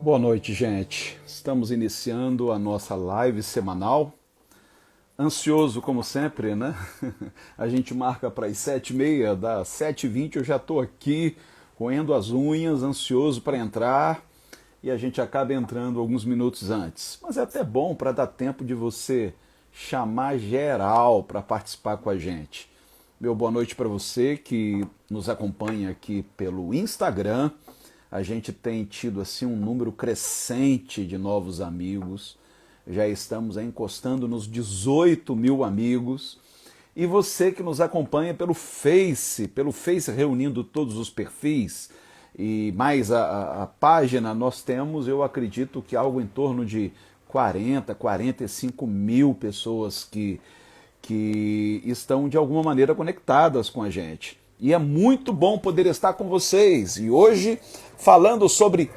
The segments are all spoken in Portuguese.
Boa noite, gente. Estamos iniciando a nossa live semanal. Ansioso como sempre, né? A gente marca para as 7h30, das 7h20 eu já estou aqui roendo as unhas, ansioso para entrar, e a gente acaba entrando alguns minutos antes. Mas é até bom para dar tempo de você chamar geral para participar com a gente. Meu boa noite para você que nos acompanha aqui pelo Instagram. A gente tem tido assim um número crescente de novos amigos. Já estamos encostando nos 18 mil amigos. E você que nos acompanha pelo Face reunindo todos os perfis e mais a página, nós temos, eu acredito que algo em torno de 45 mil pessoas que estão de alguma maneira conectadas com a gente. E é muito bom poder estar com vocês. E hoje falando sobre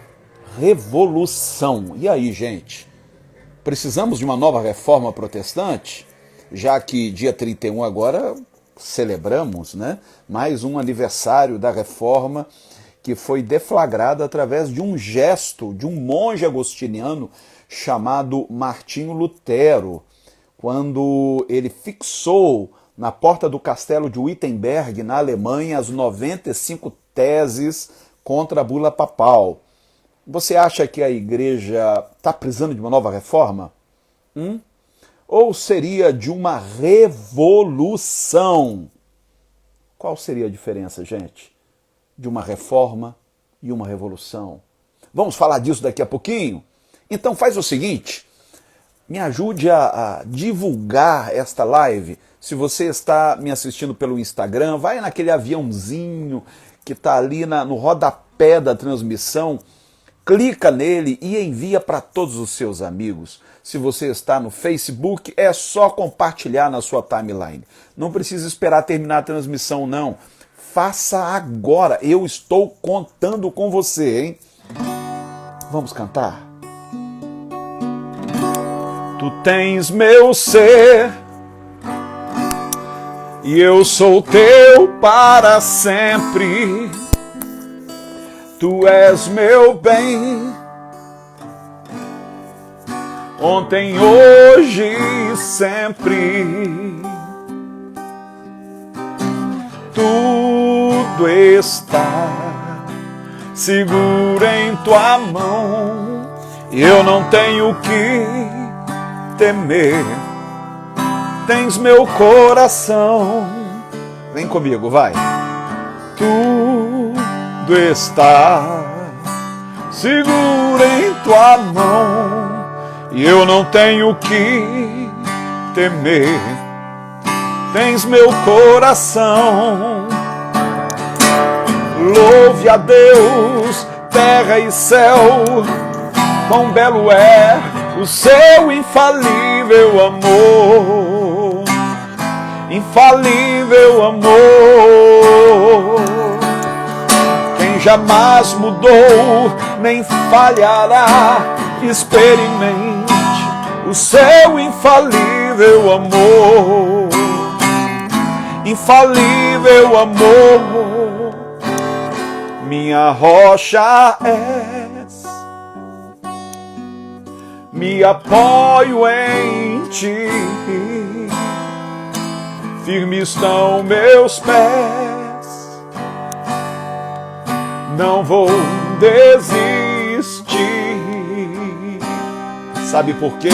revolução. E aí, gente? Precisamos de uma nova reforma protestante? Já que dia 31 agora celebramos, né, mais um aniversário da reforma que foi deflagrada através de um gesto de um monge agostiniano chamado Martinho Lutero, quando ele fixou na porta do castelo de Wittenberg, na Alemanha, as 95 teses contra a bula papal. Você acha que a igreja está precisando de uma nova reforma? Ou seria de uma revolução? Qual seria a diferença, gente, de uma reforma e uma revolução? Vamos falar disso daqui a pouquinho? Então faz o seguinte, me ajude a divulgar esta live. Se você está me assistindo pelo Instagram, vai naquele aviãozinho que está ali no rodapé da transmissão, clica nele e envia para todos os seus amigos. Se você está no Facebook, é só compartilhar na sua timeline. Não precisa esperar terminar a transmissão, não. Faça agora. Eu estou contando com você, hein? Vamos cantar? Tu tens meu ser e eu sou teu para sempre. Tu és meu bem, ontem, hoje e sempre. Tudo está seguro em tua mão. Eu não tenho que temer. Tens meu coração. Vem comigo, vai. Tudo está seguro em tua mão e eu não tenho que temer. Tens meu coração. Louve a Deus, terra e céu, quão belo é o seu infalível amor. Infalível amor. Quem jamais mudou, nem falhará, experimente o seu infalível amor. Infalível amor. Minha rocha és, me apoio em ti. Firmes estão meus pés, não vou desistir. Sabe por quê?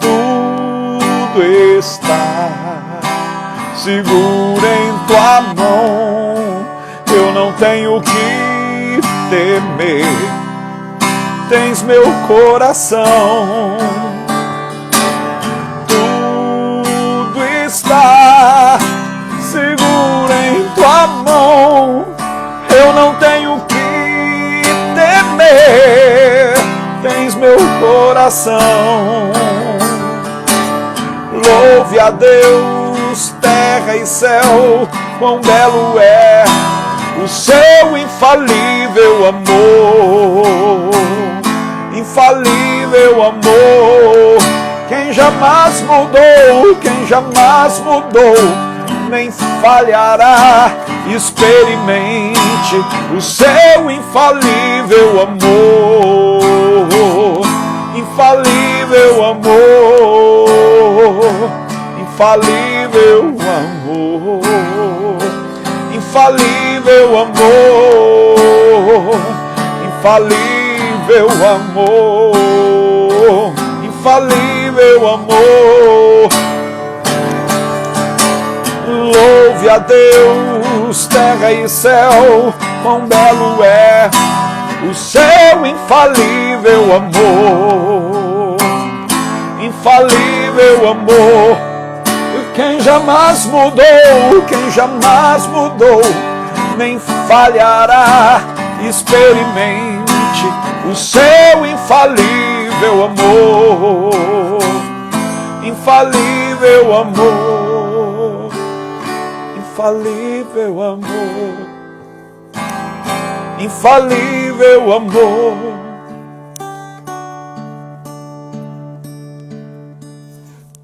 Tudo está seguro em tua mão. Eu não tenho que temer. Tens meu coração. Está seguro em tua mão. Eu não tenho que temer. Tens meu coração. Louve a Deus, terra e céu, quão belo é o seu infalível amor. Infalível amor. Quem jamais mudou, nem falhará. Experimente o seu infalível amor. infalível amor, infalível amor, infalível amor, infalível amor, infalível amor. Louve a Deus, terra e céu, quão belo é o seu infalível amor, infalível amor. Quem jamais mudou, nem falhará. Experimente o seu infalível amor, infalível amor, infalível amor, infalível amor.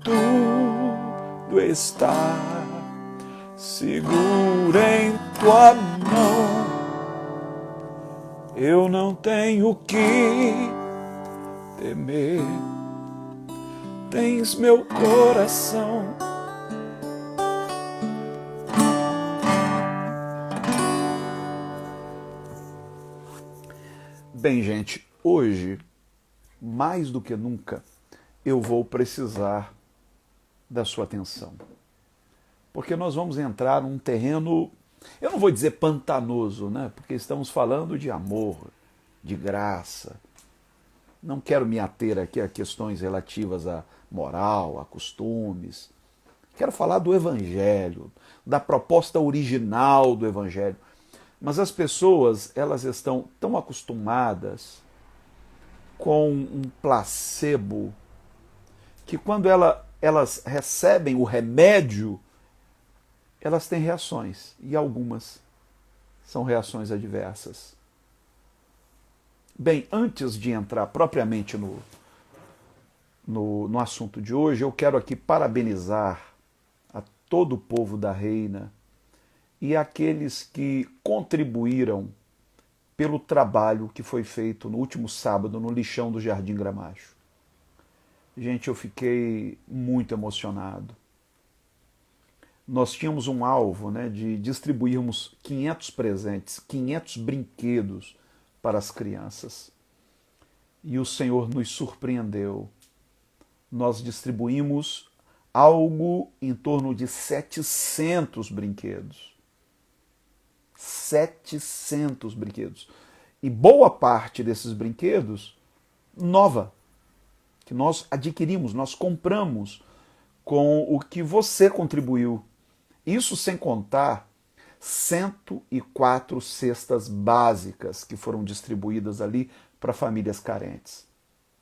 Tudo está seguro em tua mão. Eu não tenho que temer. Tens meu coração. Bem, gente, hoje, mais do que nunca, eu vou precisar da sua atenção. Porque nós vamos entrar num terreno, eu não vou dizer pantanoso, né? Porque estamos falando de amor, de graça. Não quero me ater aqui a questões relativas à moral, a costumes. Quero falar do Evangelho, da proposta original do Evangelho. Mas as pessoas, elas estão tão acostumadas com um placebo que quando elas recebem o remédio, elas têm reações. E algumas são reações adversas. Bem, antes de entrar propriamente no assunto de hoje, eu quero aqui parabenizar a todo o povo da Reina e aqueles que contribuíram pelo trabalho que foi feito no último sábado no lixão do Jardim Gramacho. Gente, eu fiquei muito emocionado. Nós tínhamos um alvo, né, de distribuirmos 500 presentes, 500 brinquedos para as crianças. E o Senhor nos surpreendeu. Nós distribuímos algo em torno de 700 brinquedos. 700 brinquedos. E boa parte desses brinquedos, nova, que nós adquirimos, nós compramos com o que você contribuiu. Isso sem contar 104 cestas básicas que foram distribuídas ali para famílias carentes.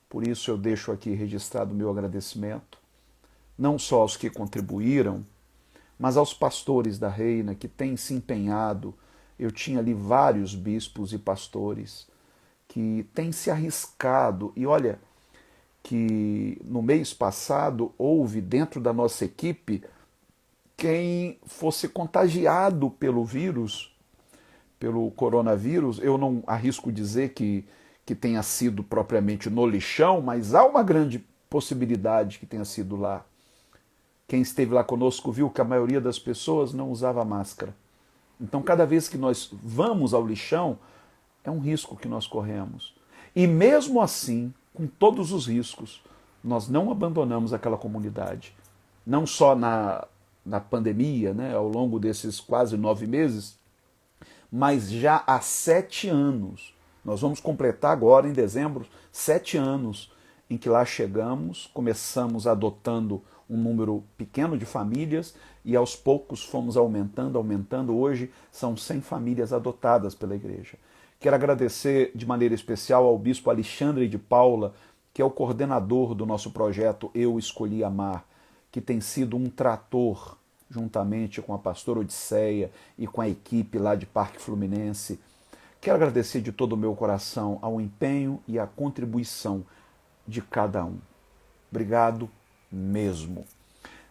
Por isso eu deixo aqui registrado o meu agradecimento, não só aos que contribuíram, mas aos pastores da Reina que têm se empenhado. Eu tinha ali vários bispos e pastores que têm se arriscado. E olha que no mês passado houve dentro da nossa equipe quem fosse contagiado pelo vírus, pelo coronavírus. Eu não arrisco dizer que tenha sido propriamente no lixão, mas há uma grande possibilidade que tenha sido lá. Quem esteve lá conosco viu que a maioria das pessoas não usava máscara. Então, cada vez que nós vamos ao lixão, é um risco que nós corremos. E mesmo assim, com todos os riscos, nós não abandonamos aquela comunidade. Não só na pandemia, né, ao longo desses quase 9 meses, mas já há 7 anos. Nós vamos completar agora, em dezembro, 7 anos em que lá chegamos, começamos adotando um número pequeno de famílias e aos poucos fomos aumentando. Hoje são 100 famílias adotadas pela igreja. Quero agradecer de maneira especial ao bispo Alexandre de Paula, que é o coordenador do nosso projeto Eu Escolhi Amar, que tem sido um trator, juntamente com a pastora Odisseia e com a equipe lá de Parque Fluminense. Quero agradecer de todo o meu coração ao empenho e à contribuição de cada um. Obrigado mesmo.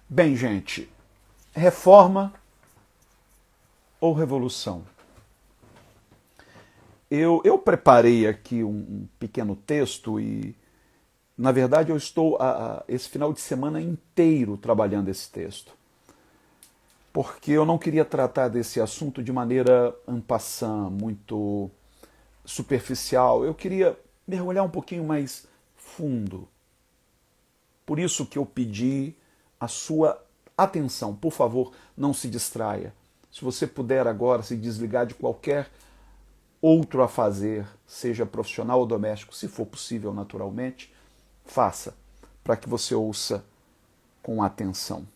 Bem, gente, reforma ou revolução? Eu preparei aqui um pequeno texto e Na verdade, eu estou esse final de semana inteiro trabalhando esse texto, porque eu não queria tratar desse assunto de maneira en passant, muito superficial. Eu queria mergulhar um pouquinho mais fundo. Por isso que eu pedi a sua atenção. Por favor, não se distraia. Se você puder agora se desligar de qualquer outro a fazer, seja profissional ou doméstico, se for possível naturalmente, faça, para que você ouça com atenção.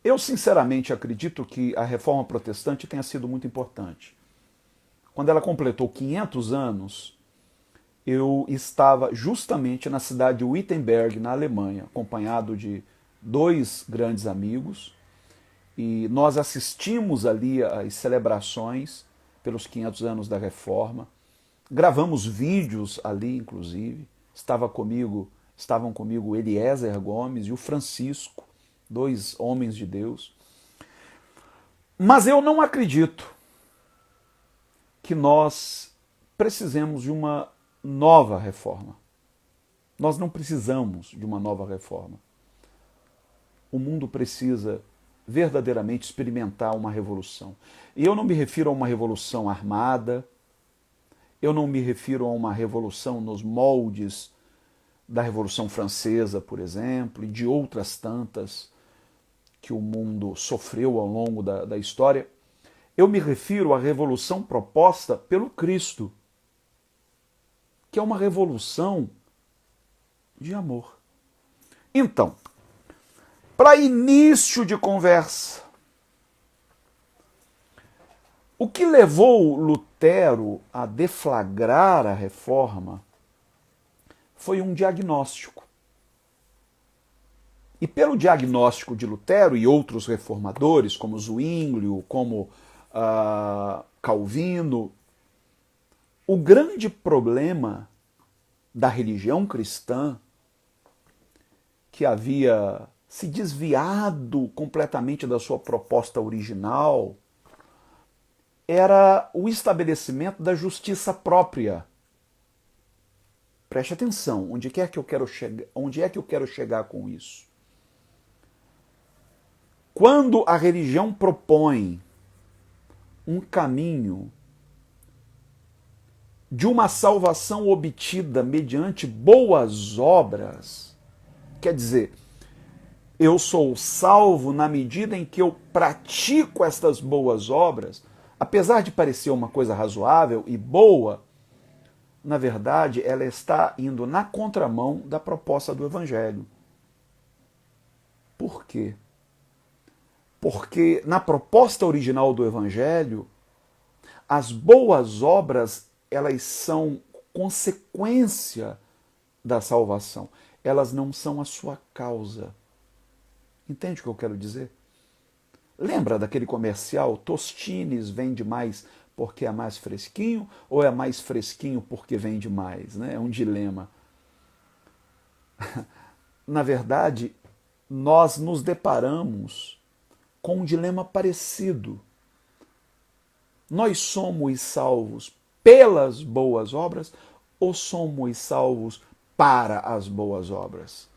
Eu sinceramente acredito que a Reforma Protestante tenha sido muito importante. Quando ela completou 500 anos, eu estava justamente na cidade de Wittenberg, na Alemanha, acompanhado de 2 grandes amigos, e nós assistimos ali às celebrações pelos 500 anos da Reforma. Gravamos vídeos ali, inclusive. Estavam comigo Eliezer Gomes e o Francisco, 2 homens de Deus. Mas eu não acredito que nós precisemos de uma nova reforma. Nós não precisamos de uma nova reforma. O mundo precisa verdadeiramente experimentar uma revolução. E eu não me refiro a uma revolução armada, eu não me refiro a uma revolução nos moldes da Revolução Francesa, por exemplo, e de outras tantas que o mundo sofreu ao longo da história. Eu me refiro à revolução proposta pelo Cristo, que é uma revolução de amor. Então, para início de conversa, o que levou Lutero a deflagrar a reforma foi um diagnóstico. E pelo diagnóstico de Lutero e outros reformadores, como Zwinglio, como Calvino, o grande problema da religião cristã, que havia se desviado completamente da sua proposta original, era o estabelecimento da justiça própria. Preste atenção, onde é que eu quero chegar com isso? Quando a religião propõe um caminho de uma salvação obtida mediante boas obras, quer dizer, eu sou salvo na medida em que eu pratico estas boas obras, apesar de parecer uma coisa razoável e boa, na verdade, ela está indo na contramão da proposta do Evangelho. Por quê? Porque na proposta original do Evangelho, as boas obras, elas são consequência da salvação. Elas não são a sua causa. Entende o que eu quero dizer? Lembra daquele comercial, Tostines vende mais porque é mais fresquinho ou é mais fresquinho porque vende mais? Né? É um dilema. Na verdade, nós nos deparamos com um dilema parecido. Nós somos salvos pelas boas obras ou somos salvos para as boas obras?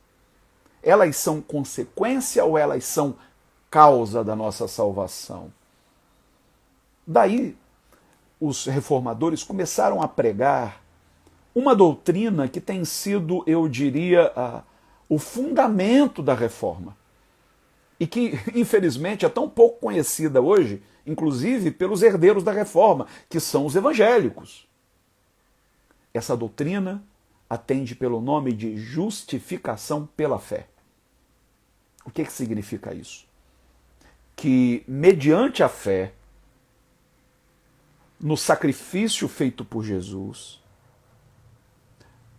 Elas são consequência ou elas são causa da nossa salvação? Daí, os reformadores começaram a pregar uma doutrina que tem sido, eu diria, o fundamento da reforma. E que, infelizmente, é tão pouco conhecida hoje, inclusive pelos herdeiros da reforma, que são os evangélicos. Essa doutrina atende pelo nome de justificação pela fé. O que significa isso? Que, mediante a fé, no sacrifício feito por Jesus,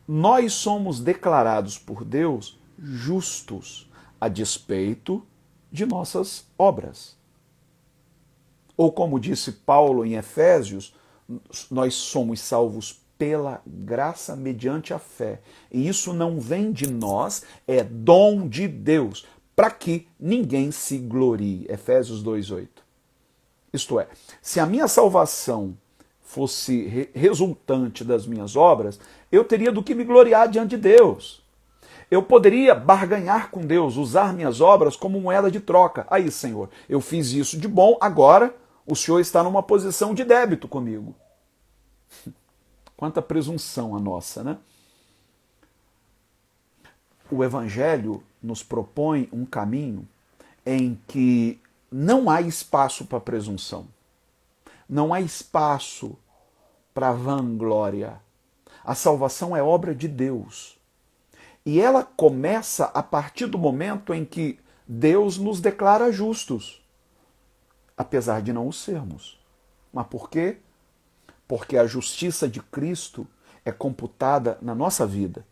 nós somos declarados por Deus justos a despeito de nossas obras. Ou como disse Paulo em Efésios, nós somos salvos pela graça mediante a fé. E isso não vem de nós, é dom de Deus, para que ninguém se glorie. Efésios 2:8. Isto é, se a minha salvação fosse resultante das minhas obras, eu teria do que me gloriar diante de Deus. Eu poderia barganhar com Deus, usar minhas obras como moeda de troca. Aí, Senhor, eu fiz isso de bom, agora o Senhor está numa posição de débito comigo. Quanta presunção a nossa, né? O Evangelho nos propõe um caminho em que não há espaço para presunção. Não há espaço para vanglória. A salvação é obra de Deus. E ela começa a partir do momento em que Deus nos declara justos, apesar de não o sermos. Mas por quê? Porque a justiça de Cristo é computada na nossa vida.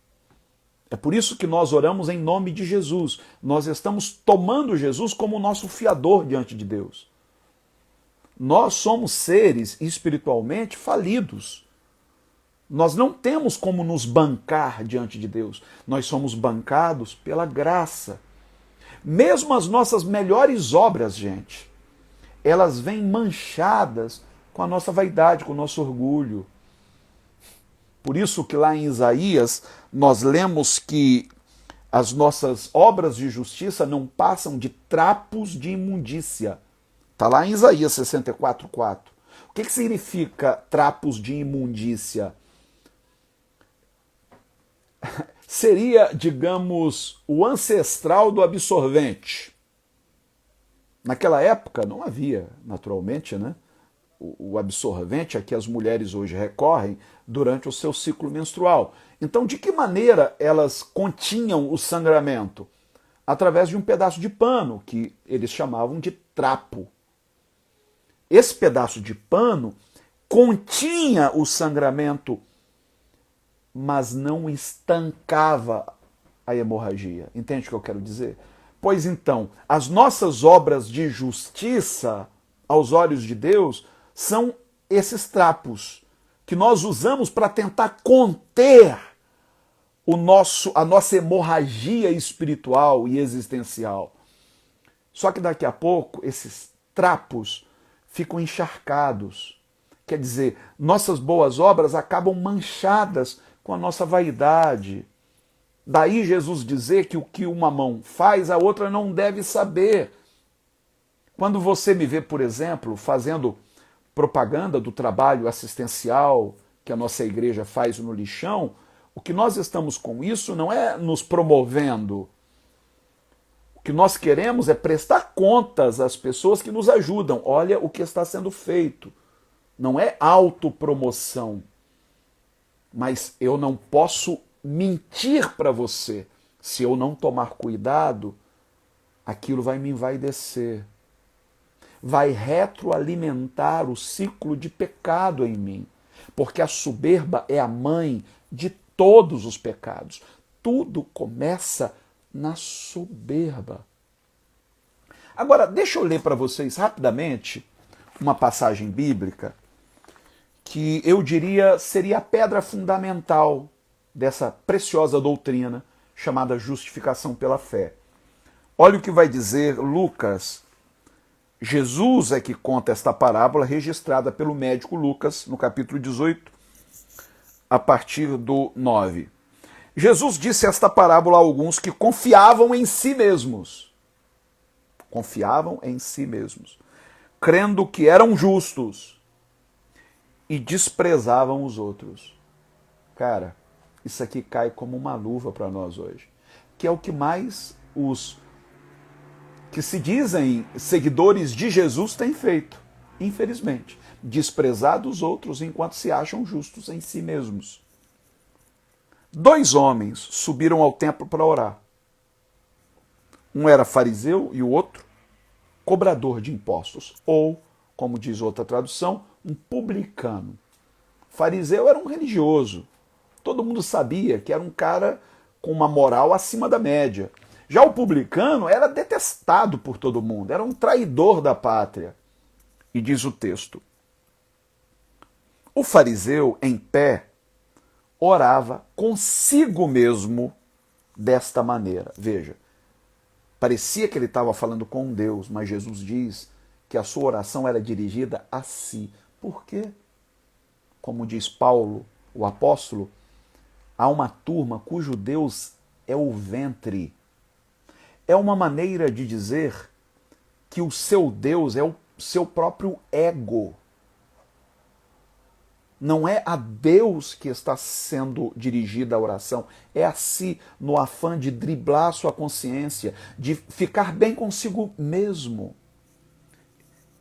É por isso que nós oramos em nome de Jesus. Nós estamos tomando Jesus como nosso fiador diante de Deus. Nós somos seres espiritualmente falidos. Nós não temos como nos bancar diante de Deus. Nós somos bancados pela graça. Mesmo as nossas melhores obras, gente, elas vêm manchadas com a nossa vaidade, com o nosso orgulho. Por isso que lá em Isaías nós lemos que as nossas obras de justiça não passam de trapos de imundícia. Está lá em Isaías 64:4. O que significa trapos de imundícia? Seria, digamos, o ancestral do absorvente. Naquela época não havia, naturalmente, né, o absorvente a que as mulheres hoje recorrem durante o seu ciclo menstrual. Então, de que maneira elas continham o sangramento? Através de um pedaço de pano, que eles chamavam de trapo. Esse pedaço de pano continha o sangramento, mas não estancava a hemorragia. Entende o que eu quero dizer? Pois então, as nossas obras de justiça, aos olhos de Deus, são esses trapos que nós usamos para tentar conter a nossa hemorragia espiritual e existencial. Só que daqui a pouco esses trapos ficam encharcados. Quer dizer, nossas boas obras acabam manchadas com a nossa vaidade. Daí Jesus dizer que o que uma mão faz, a outra não deve saber. Quando você me vê, por exemplo, fazendo propaganda do trabalho assistencial que a nossa igreja faz no lixão, o que nós estamos com isso não é nos promovendo. O que nós queremos é prestar contas às pessoas que nos ajudam. Olha o que está sendo feito. Não é autopromoção. Mas eu não posso mentir para você. Se eu não tomar cuidado, aquilo vai me envaidecer. Vai retroalimentar o ciclo de pecado em mim. Porque a soberba é a mãe de todos os pecados. Tudo começa na soberba. Agora, deixa eu ler para vocês rapidamente uma passagem bíblica que eu diria seria a pedra fundamental dessa preciosa doutrina chamada justificação pela fé. Olha o que vai dizer Lucas. Jesus é que conta esta parábola registrada pelo médico Lucas no capítulo 18, a partir do 9. Jesus disse esta parábola a alguns que confiavam em si mesmos. Confiavam em si mesmos, crendo que eram justos e desprezavam os outros. Cara, isso aqui cai como uma luva para nós hoje, que é o que mais os que se dizem seguidores de Jesus têm feito, infelizmente. Desprezar os outros enquanto se acham justos em si mesmos. 2 homens subiram ao templo para orar. Um era fariseu e o outro cobrador de impostos, ou, como diz outra tradução, um publicano. Fariseu era um religioso. Todo mundo sabia que era um cara com uma moral acima da média. Já o publicano era detestado por todo mundo, era um traidor da pátria. E diz o texto: o fariseu, em pé, orava consigo mesmo desta maneira. Veja, parecia que ele estava falando com Deus, mas Jesus diz que a sua oração era dirigida a si. Por quê? como diz Paulo, o apóstolo, há uma turma cujo Deus é o ventre. É uma maneira de dizer que o seu Deus é o seu próprio ego. Não é a Deus que está sendo dirigida a oração, é a si, no afã de driblar sua consciência, de ficar bem consigo mesmo.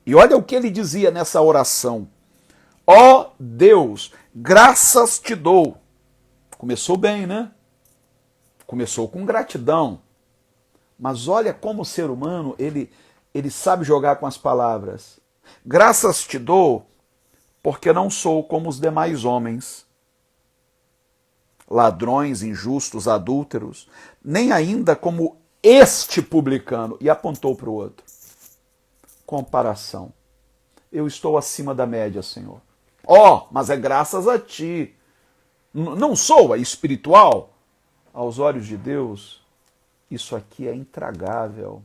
E olha o que ele dizia nessa oração. Ó Deus, graças te dou. Começou bem, né? Começou com gratidão. Mas olha como o ser humano, ele sabe jogar com as palavras. Graças te dou, porque não sou como os demais homens, ladrões, injustos, adúlteros, nem ainda como este publicano. E apontou para o outro. Comparação. Eu estou acima da média, Senhor. Mas é graças a ti. Não sou espiritual? Aos olhos de Deus, isso aqui é intragável.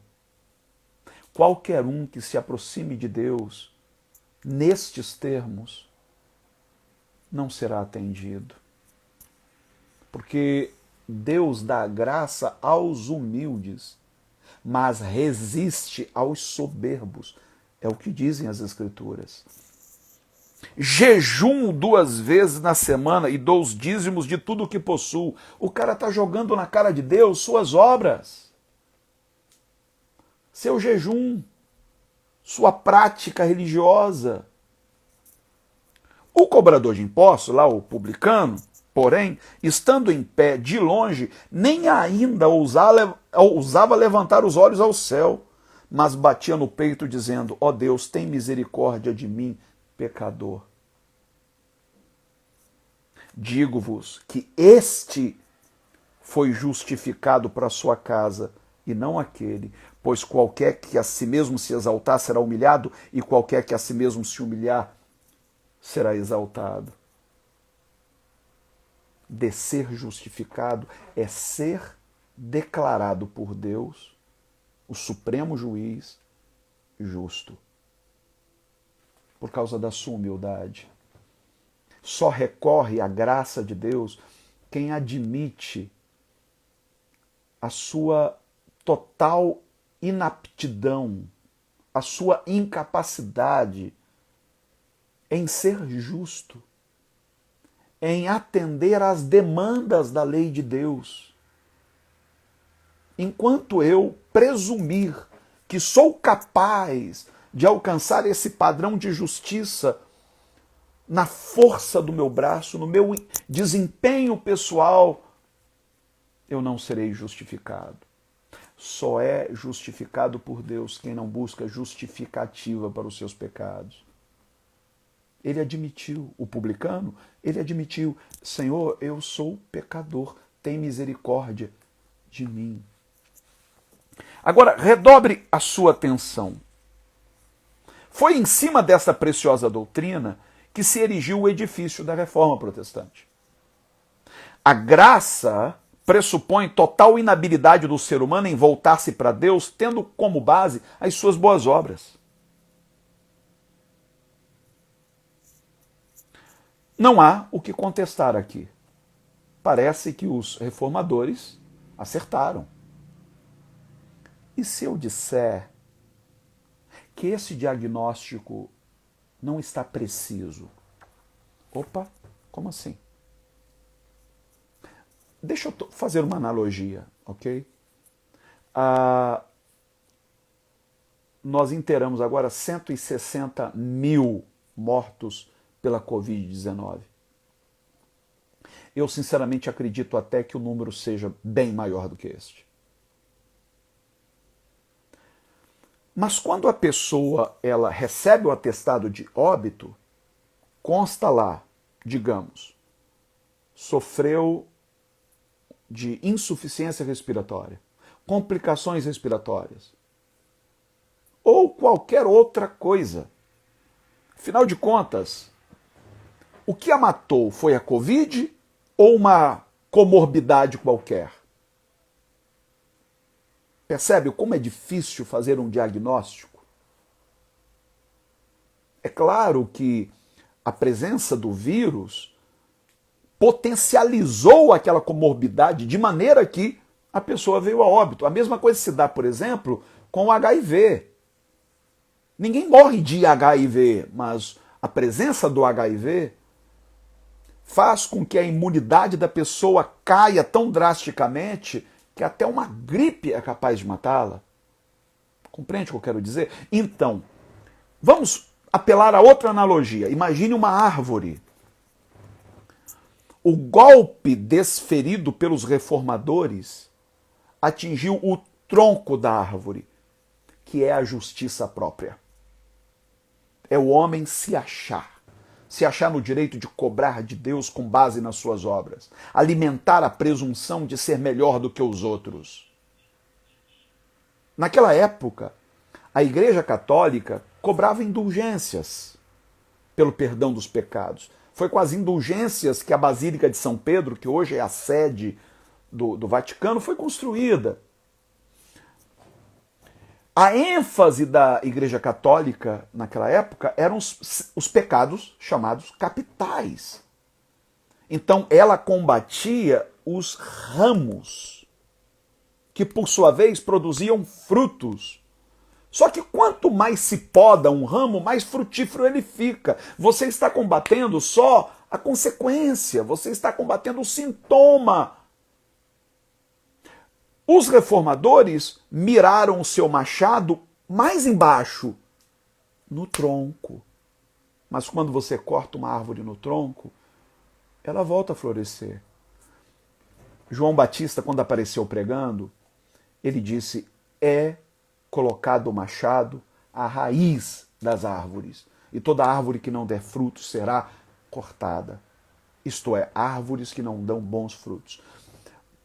Qualquer um que se aproxime de Deus nestes termos não será atendido. Porque Deus dá graça aos humildes, mas resiste aos soberbos. É o que dizem as Escrituras. Jejum 2 vezes na semana e dou os dízimos de tudo o que possuo. O cara está jogando na cara de Deus suas obras. Seu jejum, sua prática religiosa. O cobrador de impostos, lá o publicano, porém, estando em pé de longe, nem ainda ousava levantar os olhos ao céu, mas batia no peito dizendo, ó Deus, tem misericórdia de mim, pecador. Digo-vos que este foi justificado para a sua casa, e não aquele, pois qualquer que a si mesmo se exaltar será humilhado, e qualquer que a si mesmo se humilhar será exaltado. De ser justificado é ser declarado por Deus, o supremo juiz, justo. Por causa da sua humildade. Só recorre à graça de Deus quem admite a sua total inaptidão, a sua incapacidade em ser justo, em atender às demandas da lei de Deus. Enquanto eu presumir que sou capaz de alcançar esse padrão de justiça na força do meu braço, no meu desempenho pessoal, eu não serei justificado. Só é justificado por Deus quem não busca justificativa para os seus pecados. Ele admitiu, o publicano, ele admitiu, Senhor, eu sou pecador, tem misericórdia de mim. Agora, redobre a sua atenção. Foi em cima dessa preciosa doutrina que se erigiu o edifício da Reforma Protestante. A graça pressupõe total inabilidade do ser humano em voltar-se para Deus, tendo como base as suas boas obras. Não há o que contestar aqui. Parece que os reformadores acertaram. E se eu disser que esse diagnóstico não está preciso? Opa, como assim? Deixa eu fazer uma analogia, ok? Nós inteiramos agora 160 mil mortos pela Covid-19. Eu sinceramente acredito até que o número seja bem maior do que este. Mas quando a pessoa ela recebe o atestado de óbito, consta lá, digamos, sofreu de insuficiência respiratória, complicações respiratórias, ou qualquer outra coisa. Afinal de contas, o que a matou foi a Covid ou uma comorbidade qualquer? Percebe como é difícil fazer um diagnóstico? É claro que a presença do vírus potencializou aquela comorbidade de maneira que a pessoa veio a óbito. A mesma coisa se dá, por exemplo, com o HIV. Ninguém morre de HIV, mas a presença do HIV faz com que a imunidade da pessoa caia tão drasticamente que até uma gripe é capaz de matá-la. Compreende o que eu quero dizer? Então, vamos apelar a outra analogia. Imagine uma árvore. O golpe desferido pelos reformadores atingiu o tronco da árvore, que é a justiça própria. É o homem se achar no direito de cobrar de Deus com base nas suas obras, alimentar a presunção de ser melhor do que os outros. Naquela época, a Igreja Católica cobrava indulgências pelo perdão dos pecados. Foi com as indulgências que a Basílica de São Pedro, que hoje é a sede do Vaticano, foi construída. A ênfase da Igreja Católica naquela época eram os pecados chamados capitais. Então ela combatia os ramos, que por sua vez produziam frutos. Só que quanto mais se poda um ramo, mais frutífero ele fica. Você está combatendo só a consequência, você está combatendo o sintoma. Os reformadores miraram o seu machado mais embaixo, no tronco. Mas quando você corta uma árvore no tronco, ela volta a florescer. João Batista, quando apareceu pregando, ele disse: é colocado o machado à raiz das árvores, e toda árvore que não der frutos será cortada. Isto é, árvores que não dão bons frutos.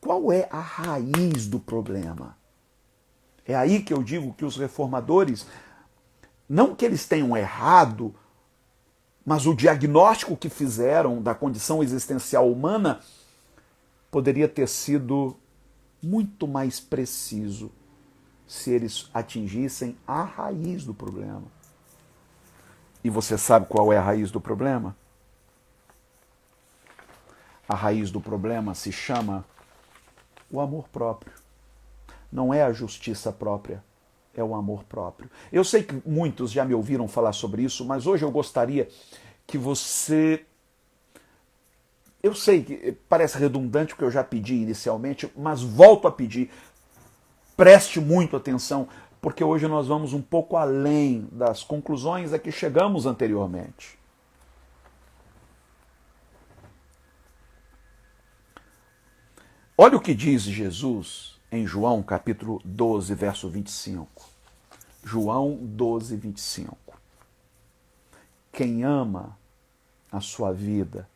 Qual é a raiz do problema? É aí que eu digo que os reformadores, não que eles tenham errado, mas o diagnóstico que fizeram da condição existencial humana poderia ter sido muito mais preciso se eles atingissem a raiz do problema. E você sabe qual é a raiz do problema? A raiz do problema se chama o amor próprio. Não é a justiça própria, é o amor próprio. Eu sei que muitos já me ouviram falar sobre isso, mas hoje eu gostaria que você... Eu sei que parece redundante o que eu já pedi inicialmente, mas volto a pedir. Preste muito atenção, porque hoje nós vamos um pouco além das conclusões a que chegamos anteriormente. Olha o que diz Jesus em João capítulo 12, verso 25. João 12, 25. Quem ama a sua vida,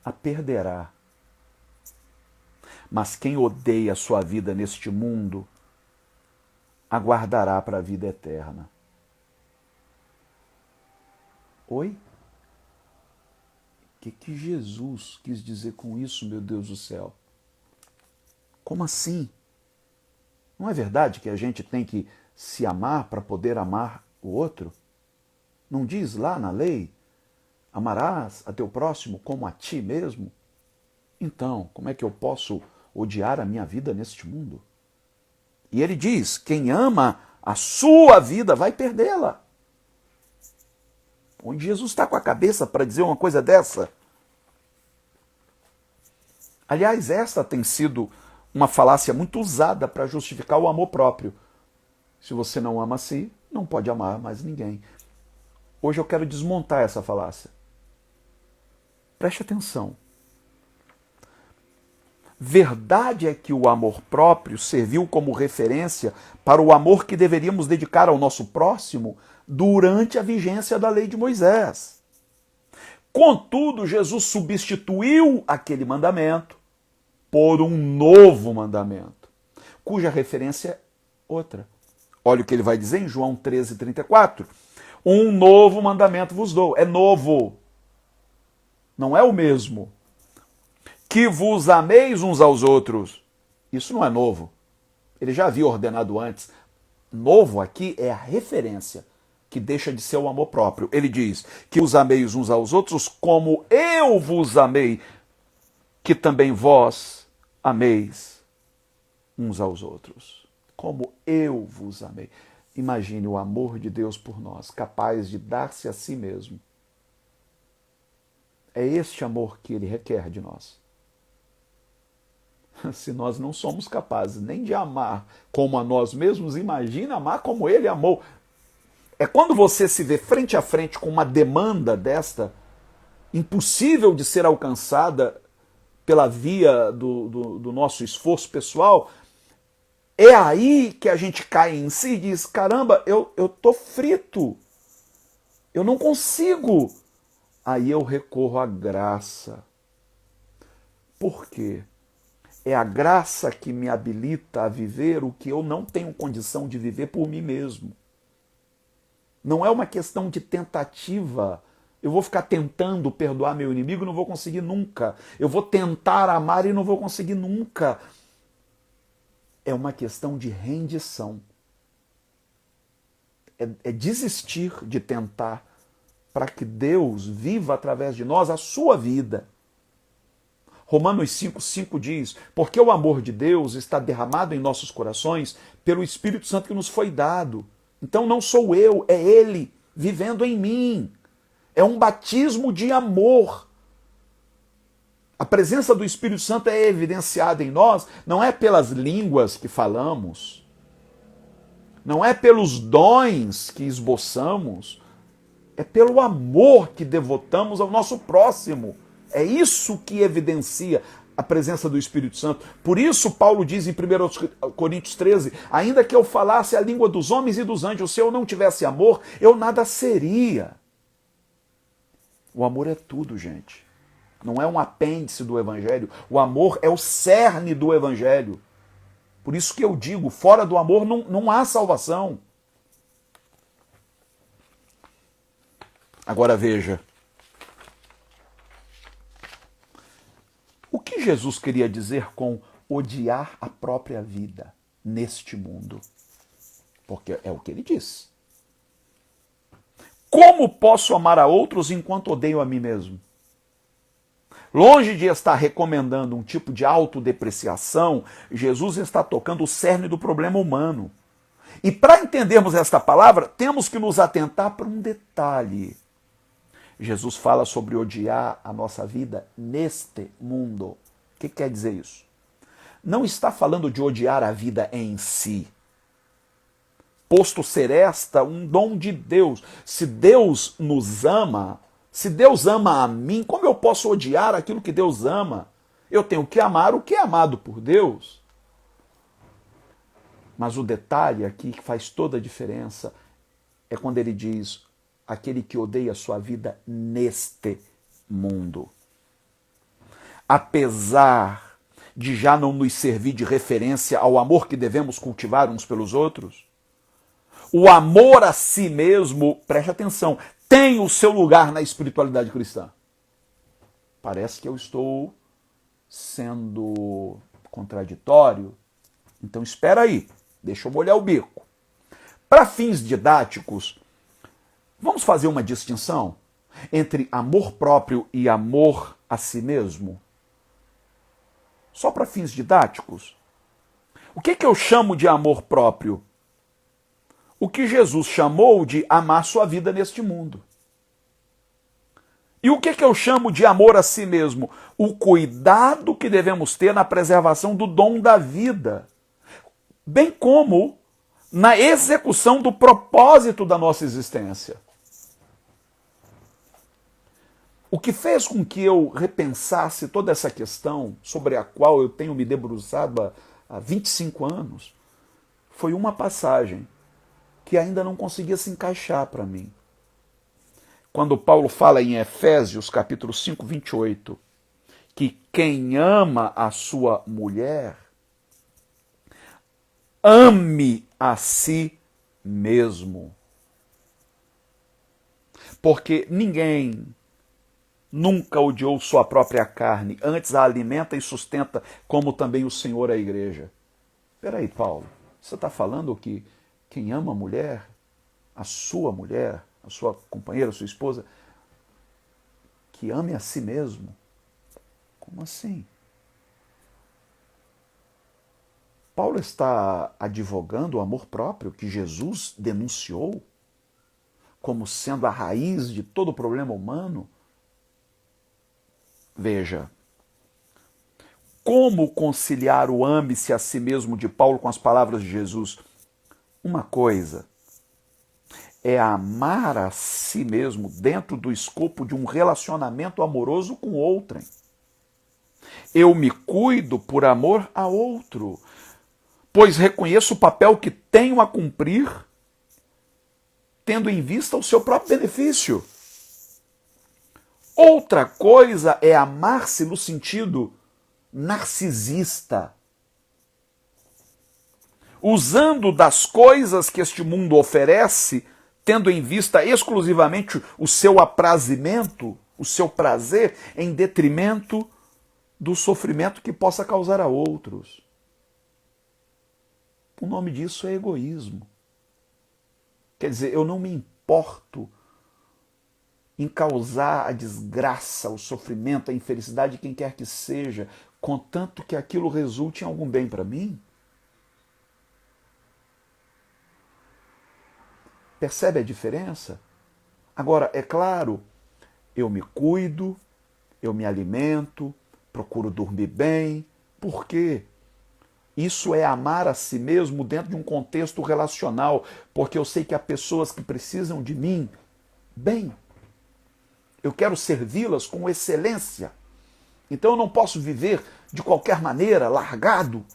a perderá. Mas quem odeia a sua vida neste mundo, aguardará para a vida eterna. Oi? O que Jesus quis dizer com isso, meu Deus do céu? Como assim? Não é verdade que a gente tem que se amar para poder amar o outro? Não diz lá na lei, amarás a teu próximo como a ti mesmo? Então, como é que eu posso odiar a minha vida neste mundo? E ele diz, quem ama a sua vida vai perdê-la. Onde Jesus está com a cabeça para dizer uma coisa dessa? Aliás, esta tem sido uma falácia muito usada para justificar o amor próprio. Se você não ama a si, não pode amar mais ninguém. Hoje eu quero desmontar essa falácia. Preste atenção. Verdade é que o amor próprio serviu como referência para o amor que deveríamos dedicar ao nosso próximo durante a vigência da lei de Moisés. Contudo, Jesus substituiu aquele mandamento por um novo mandamento, cuja referência é outra. Olha o que ele vai dizer em João 13, 34. Um novo mandamento vos dou. É novo. Não é o mesmo. Que vos ameis uns aos outros. Isso não é novo. Ele já havia ordenado antes. Novo aqui é a referência. Que que deixa de ser o amor próprio. Ele diz que os ameis uns aos outros como eu vos amei, que também vós ameis uns aos outros. Como eu vos amei. Imagine o amor de Deus por nós, capaz de dar-se a si mesmo. É este amor que ele requer de nós. Se nós não somos capazes nem de amar como a nós mesmos, imagina amar como ele amou. É quando você se vê frente a frente com uma demanda desta, impossível de ser alcançada pela via do nosso esforço pessoal, é aí que a gente cai em si e diz, caramba, eu tô frito, eu não consigo. Aí eu recorro à graça. Por quê? É a graça que me habilita a viver o que eu não tenho condição de viver por mim mesmo. Não é uma questão de tentativa. Eu vou ficar tentando perdoar meu inimigo e não vou conseguir nunca. Eu vou tentar amar e não vou conseguir nunca. É uma questão de rendição. É desistir de tentar para que Deus viva através de nós a sua vida. Romanos 5,5 diz, porque o amor de Deus está derramado em nossos corações pelo Espírito Santo que nos foi dado. Então não sou eu, é Ele vivendo em mim. É um batismo de amor. A presença do Espírito Santo é evidenciada em nós, não é pelas línguas que falamos, não é pelos dons que esboçamos, é pelo amor que devotamos ao nosso próximo. É isso que evidencia a presença do Espírito Santo. Por isso Paulo diz em 1 Coríntios 13, ainda que eu falasse a língua dos homens e dos anjos, se eu não tivesse amor, eu nada seria. O amor é tudo, gente. Não é um apêndice do Evangelho. O amor é o cerne do Evangelho. Por isso que eu digo, fora do amor não há salvação. Agora veja. O que Jesus queria dizer com odiar a própria vida neste mundo? Porque é o que ele diz. Como posso amar a outros enquanto odeio a mim mesmo? Longe de estar recomendando um tipo de autodepreciação, Jesus está tocando o cerne do problema humano. E para entendermos esta palavra, temos que nos atentar para um detalhe. Jesus fala sobre odiar a nossa vida neste mundo. O que quer dizer isso? Não está falando de odiar a vida em si. Posto ser esta um dom de Deus. Se Deus nos ama, se Deus ama a mim, como eu posso odiar aquilo que Deus ama? Eu tenho que amar o que é amado por Deus. Mas o detalhe aqui que faz toda a diferença é quando ele diz aquele que odeia a sua vida neste mundo. Apesar de já não nos servir de referência ao amor que devemos cultivar uns pelos outros, o amor a si mesmo, preste atenção, tem o seu lugar na espiritualidade cristã. Parece que eu estou sendo contraditório. Então espera aí, deixa eu molhar o bico. Para fins didáticos, vamos fazer uma distinção entre amor próprio e amor a si mesmo? Só para fins didáticos. O que eu chamo de amor próprio? O que Jesus chamou de amar sua vida neste mundo. E o que eu chamo de amor a si mesmo? O cuidado que devemos ter na preservação do dom da vida, bem como na execução do propósito da nossa existência. O que fez com que eu repensasse toda essa questão sobre a qual eu tenho me debruçado há 25 anos foi uma passagem que ainda não conseguia se encaixar para mim. Quando Paulo fala em Efésios, capítulo 5, 28, que quem ama a sua mulher, ame a si mesmo. Porque ninguém nunca odiou sua própria carne, antes a alimenta e sustenta, como também o Senhor a igreja. Espera aí, Paulo, você está falando que quem ama a mulher, a sua mulher, a sua companheira, a sua esposa, que ame a si mesmo. Como assim? Paulo está advogando o amor próprio que Jesus denunciou como sendo a raiz de todo o problema humano? Veja, como conciliar o ame-se a si mesmo de Paulo com as palavras de Jesus? Uma coisa é amar a si mesmo dentro do escopo de um relacionamento amoroso com outrem. Eu me cuido por amor a outro, pois reconheço o papel que tenho a cumprir, tendo em vista o seu próprio benefício. Outra coisa é amar-se no sentido narcisista, usando das coisas que este mundo oferece, tendo em vista exclusivamente o seu aprazimento, o seu prazer, em detrimento do sofrimento que possa causar a outros. O nome disso é egoísmo. Quer dizer, eu não me importo em causar a desgraça, o sofrimento, a infelicidade de quem quer que seja, contanto que aquilo resulte em algum bem para mim. Percebe a diferença? Agora, é claro, eu me cuido, eu me alimento, procuro dormir bem. Por quê? Isso é amar a si mesmo dentro de um contexto relacional, porque eu sei que há pessoas que precisam de mim bem. Eu quero servi-las com excelência. Então eu não posso viver de qualquer maneira, largado.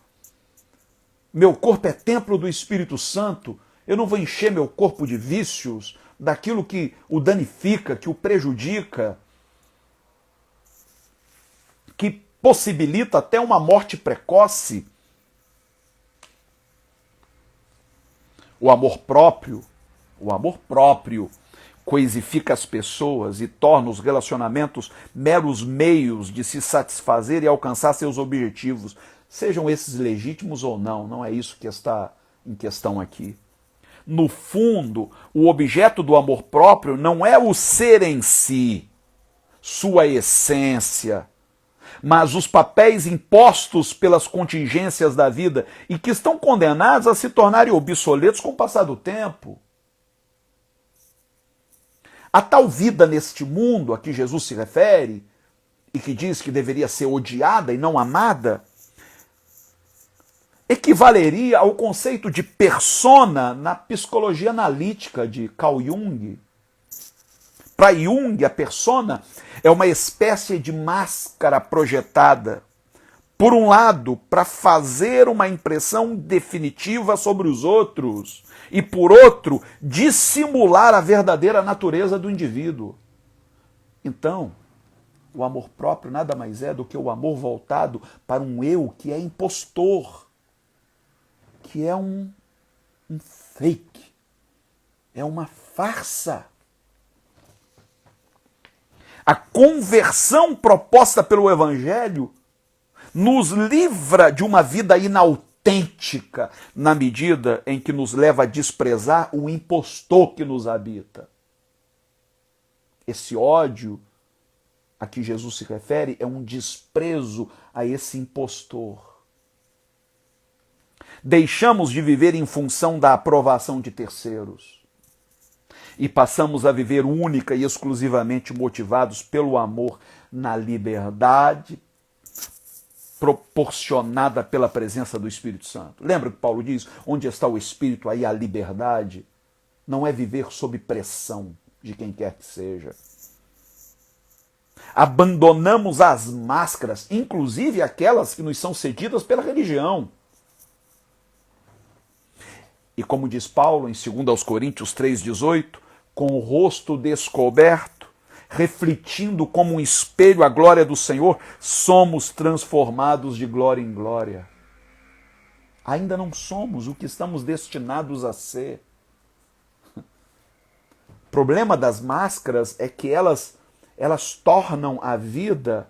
Meu corpo é templo do Espírito Santo. Eu não vou encher meu corpo de vícios, daquilo que o danifica, que o prejudica, que possibilita até uma morte precoce. O amor próprio coisifica as pessoas e torna os relacionamentos meros meios de se satisfazer e alcançar seus objetivos, sejam esses legítimos ou não, não é isso que está em questão aqui. No fundo, o objeto do amor próprio não é o ser em si, sua essência, mas os papéis impostos pelas contingências da vida e que estão condenados a se tornarem obsoletos com o passar do tempo. A tal vida neste mundo a que Jesus se refere e que diz que deveria ser odiada e não amada, equivaleria ao conceito de persona na psicologia analítica de Carl Jung. Para Jung, a persona é uma espécie de máscara projetada, por um lado, para fazer uma impressão definitiva sobre os outros, e por outro, dissimular a verdadeira natureza do indivíduo. Então, o amor próprio nada mais é do que o amor voltado para um eu que é impostor, que é um fake, é uma farsa. A conversão proposta pelo Evangelho nos livra de uma vida inautêntica na medida em que nos leva a desprezar o impostor que nos habita. Esse ódio a que Jesus se refere é um desprezo a esse impostor. Deixamos de viver em função da aprovação de terceiros e passamos a viver única e exclusivamente motivados pelo amor na liberdade proporcionada pela presença do Espírito Santo. Lembra que Paulo diz, onde está o Espírito, aí a liberdade? Não é viver sob pressão de quem quer que seja. Abandonamos as máscaras, inclusive aquelas que nos são cedidas pela religião. E como diz Paulo em 2 Coríntios 3,18, com o rosto descoberto, refletindo como um espelho a glória do Senhor, somos transformados de glória em glória. Ainda não somos o que estamos destinados a ser. O problema das máscaras é que elas tornam a vida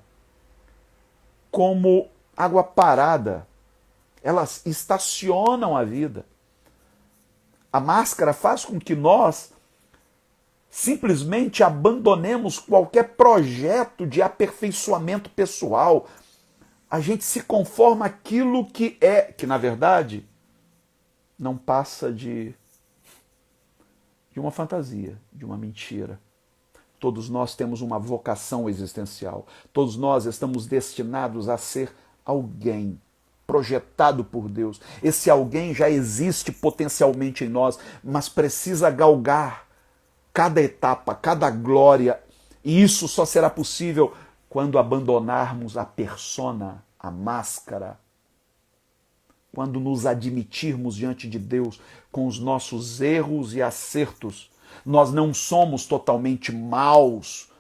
como água parada. Elas estacionam a vida. A máscara faz com que nós simplesmente abandonemos qualquer projeto de aperfeiçoamento pessoal. A gente se conforma àquilo que é, que na verdade não passa de uma fantasia, de uma mentira. Todos nós temos uma vocação existencial. Todos nós estamos destinados a ser alguém projetado por Deus. Esse alguém já existe potencialmente em nós, mas precisa galgar cada etapa, cada glória. E isso só será possível quando abandonarmos a persona, a máscara, quando nos admitirmos diante de Deus com os nossos erros e acertos. Nós não somos totalmente maus,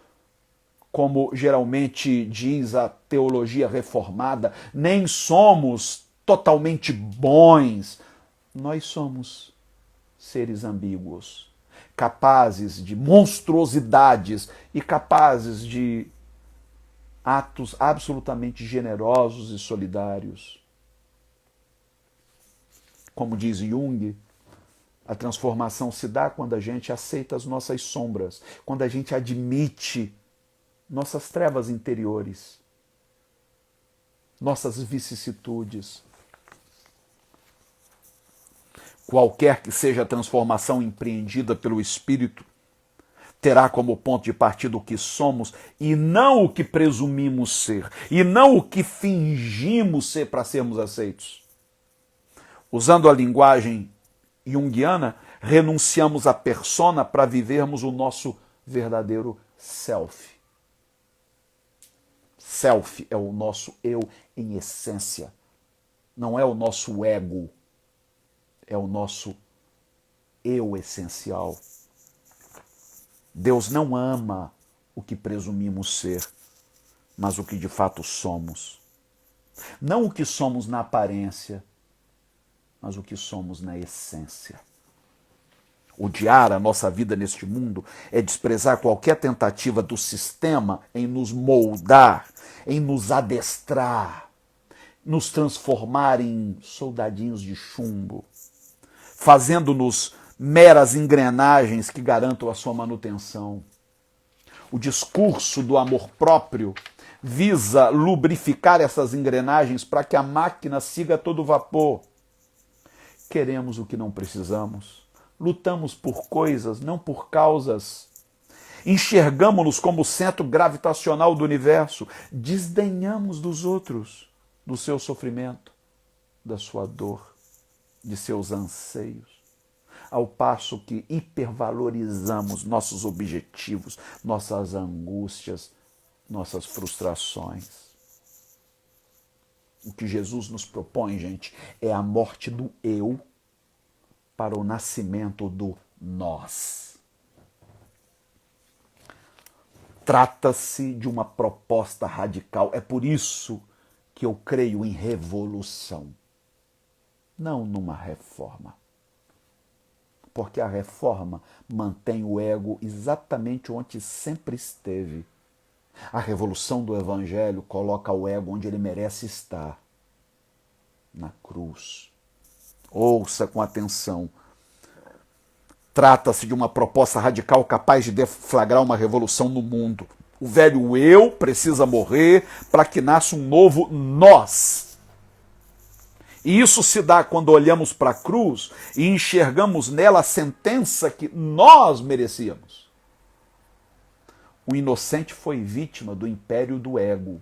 como geralmente diz a teologia reformada, nem somos totalmente bons. Nós somos seres ambíguos, capazes de monstruosidades e capazes de atos absolutamente generosos e solidários. Como diz Jung, a transformação se dá quando a gente aceita as nossas sombras, quando a gente admite nossas trevas interiores, nossas vicissitudes. Qualquer que seja a transformação empreendida pelo Espírito, terá como ponto de partida o que somos e não o que presumimos ser, e não o que fingimos ser para sermos aceitos. Usando a linguagem junguiana, renunciamos à persona para vivermos o nosso verdadeiro self. Self é o nosso eu em essência. Não é o nosso ego. É o nosso eu essencial. Deus não ama o que presumimos ser, mas o que de fato somos. Não o que somos na aparência, mas o que somos na essência. Odiar a nossa vida neste mundo é desprezar qualquer tentativa do sistema em nos moldar, em nos adestrar, nos transformar em soldadinhos de chumbo, fazendo-nos meras engrenagens que garantam a sua manutenção. O discurso do amor próprio visa lubrificar essas engrenagens para que a máquina siga a todo vapor. Queremos o que não precisamos. Lutamos por coisas, não por causas. Enxergamos-nos como centro gravitacional do universo. Desdenhamos dos outros, do seu sofrimento, da sua dor, de seus anseios. Ao passo que hipervalorizamos nossos objetivos, nossas angústias, nossas frustrações. O que Jesus nos propõe, gente, é a morte do eu para o nascimento do nós. Trata-se de uma proposta radical. É por isso que eu creio em revolução, não numa reforma. Porque a reforma mantém o ego exatamente onde sempre esteve. A revolução do Evangelho coloca o ego onde ele merece estar, na cruz. Ouça com atenção. Trata-se de uma proposta radical capaz de deflagrar uma revolução no mundo. O velho eu precisa morrer para que nasça um novo nós. E isso se dá quando olhamos para a cruz e enxergamos nela a sentença que nós merecíamos. O inocente foi vítima do império do ego.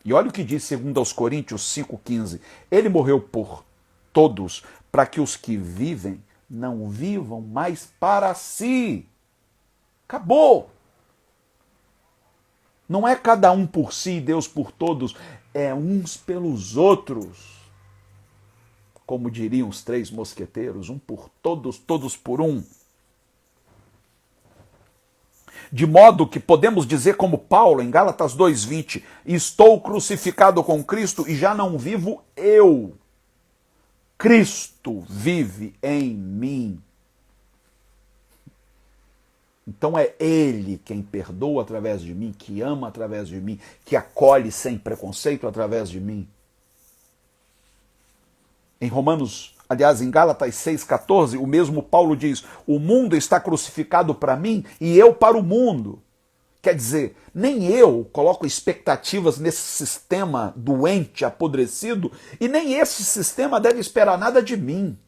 E olha o que diz 2 Coríntios 5,15. Ele morreu por todos, para que os que vivem não vivam mais para si. Acabou! Não é cada um por si e Deus por todos, é uns pelos outros. Como diriam os 3 mosqueteiros, um por todos, todos por um. De modo que podemos dizer como Paulo, em Gálatas 2,20, estou crucificado com Cristo e já não vivo eu. Cristo vive em mim. Então é Ele quem perdoa através de mim, que ama através de mim, que acolhe sem preconceito através de mim. Em Romanos Aliás, em Gálatas 6,14, o mesmo Paulo diz: o mundo está crucificado para mim e eu para o mundo. Quer dizer, nem eu coloco expectativas nesse sistema doente, apodrecido, e nem esse sistema deve esperar nada de mim.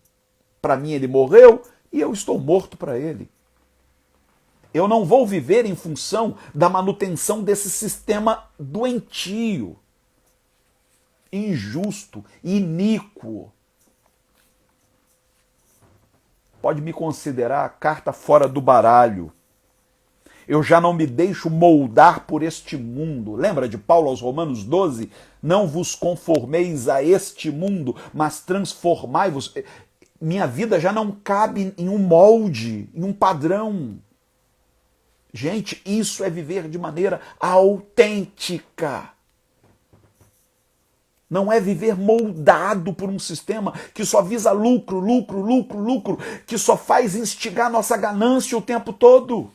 Para mim ele morreu e eu estou morto para ele. Eu não vou viver em função da manutenção desse sistema doentio, injusto, iníquo. Pode me considerar a carta fora do baralho. Eu já não me deixo moldar por este mundo. Lembra de Paulo aos Romanos 12? Não vos conformeis a este mundo, mas transformai-vos. Minha vida já não cabe em um molde, em um padrão. Gente, isso é viver de maneira autêntica. Não é viver moldado por um sistema que só visa lucro, lucro, lucro, lucro, que só faz instigar nossa ganância o tempo todo.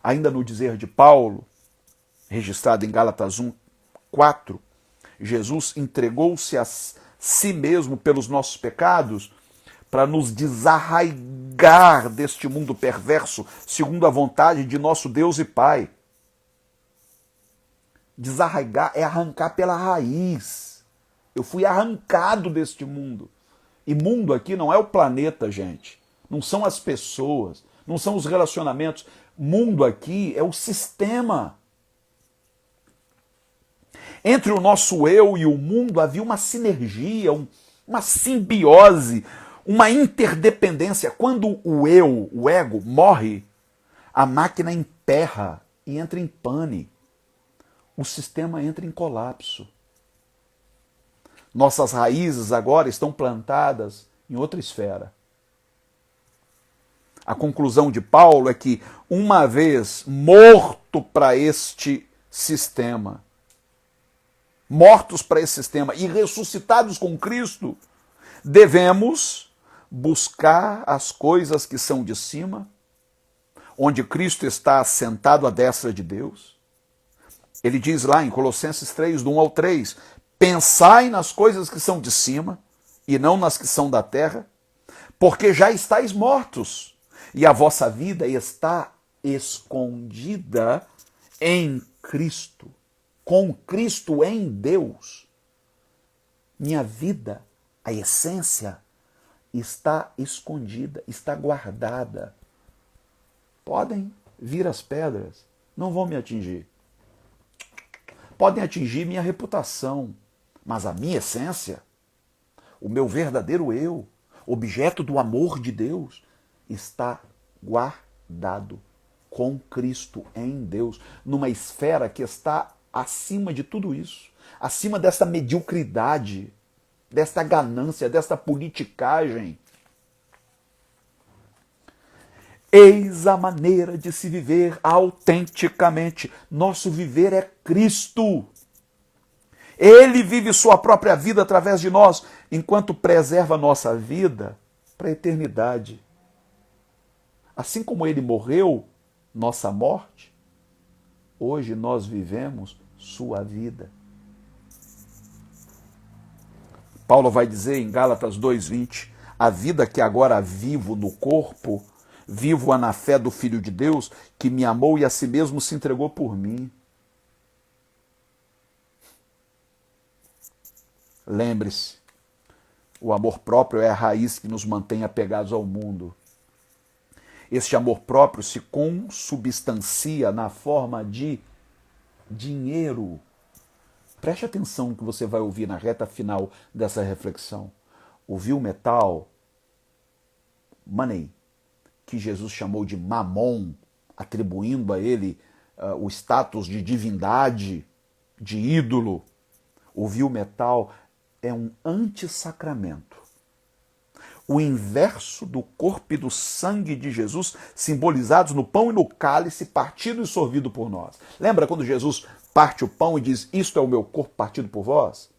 Ainda no dizer de Paulo, registrado em Gálatas 1:4, Jesus entregou-se a si mesmo pelos nossos pecados para nos desarraigar deste mundo perverso, segundo a vontade de nosso Deus e Pai. Desarraigar é arrancar pela raiz. Eu fui arrancado deste mundo. E mundo aqui não é o planeta, gente. Não são as pessoas, não são os relacionamentos. Mundo aqui é o sistema. Entre o nosso eu e o mundo havia uma sinergia, uma simbiose, uma interdependência. Quando o eu, o ego, morre, a máquina emperra e entra em pane. O sistema entra em colapso. Nossas raízes agora estão plantadas em outra esfera. A conclusão de Paulo é que, uma vez morto para este sistema, mortos para esse sistema e ressuscitados com Cristo, devemos buscar as coisas que são de cima, onde Cristo está assentado à destra de Deus. Ele diz lá em Colossenses 3, do 1 ao 3, pensai nas coisas que são de cima e não nas que são da terra, porque já estáis mortos e a vossa vida está escondida em Cristo, com Cristo em Deus. Minha vida, a essência, está escondida, está guardada. Podem vir as pedras, não vão me atingir. Podem atingir minha reputação, mas a minha essência, o meu verdadeiro eu, objeto do amor de Deus, está guardado com Cristo em Deus, numa esfera que está acima de tudo isso, acima dessa mediocridade, desta ganância, desta politicagem. Eis a maneira de se viver autenticamente. Nosso viver é Cristo. Ele vive sua própria vida através de nós, enquanto preserva nossa vida para a eternidade. Assim como ele morreu, nossa morte, hoje nós vivemos sua vida. Paulo vai dizer em Gálatas 2:20, a vida que agora vivo no corpo, vivo-a na fé do Filho de Deus, que me amou e a si mesmo se entregou por mim. Lembre-se, o amor próprio é a raiz que nos mantém apegados ao mundo. Este amor próprio se consubstancia na forma de dinheiro. Preste atenção no que você vai ouvir na reta final dessa reflexão. Ouviu o metal, money, que Jesus chamou de mamon, atribuindo a ele o status de divindade, de ídolo. Ouviu o metal é um antissacramento. O inverso do corpo e do sangue de Jesus, simbolizados no pão e no cálice, partido e sorvido por nós. Lembra quando Jesus parte o pão e diz, isto é o meu corpo partido por vós?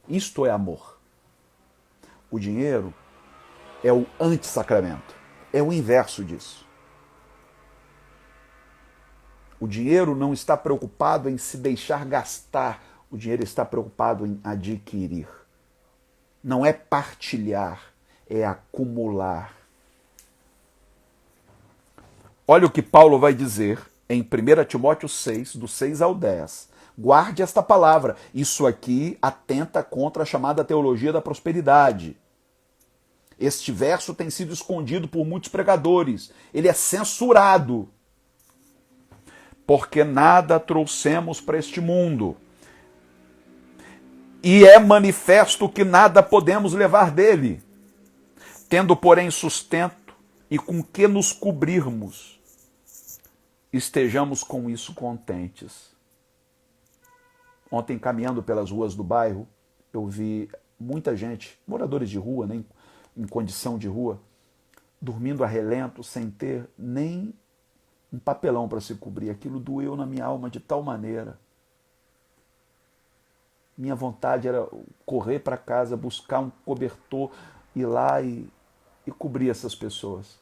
Isto é amor. O dinheiro é o antissacramento. É o inverso disso. O dinheiro não está preocupado em se deixar gastar. O dinheiro está preocupado em adquirir. não é partilhar, é acumular. Olha o que Paulo vai dizer em 1 Timóteo 6, do 6 ao 10. Guarde esta palavra. Isso aqui atenta contra a chamada teologia da prosperidade. Este verso tem sido escondido por muitos pregadores. Ele é censurado. Porque nada trouxemos para este mundo. E é manifesto que nada podemos levar dele. Tendo, porém, sustento e com que nos cobrirmos, estejamos com isso contentes. Ontem, caminhando pelas ruas do bairro, eu vi muita gente, moradores de rua, né, em condição de rua, dormindo a relento, sem ter nem um papelão para se cobrir. Aquilo doeu na minha alma de tal maneira. Minha vontade era correr para casa, buscar um cobertor, ir lá e cobrir essas pessoas.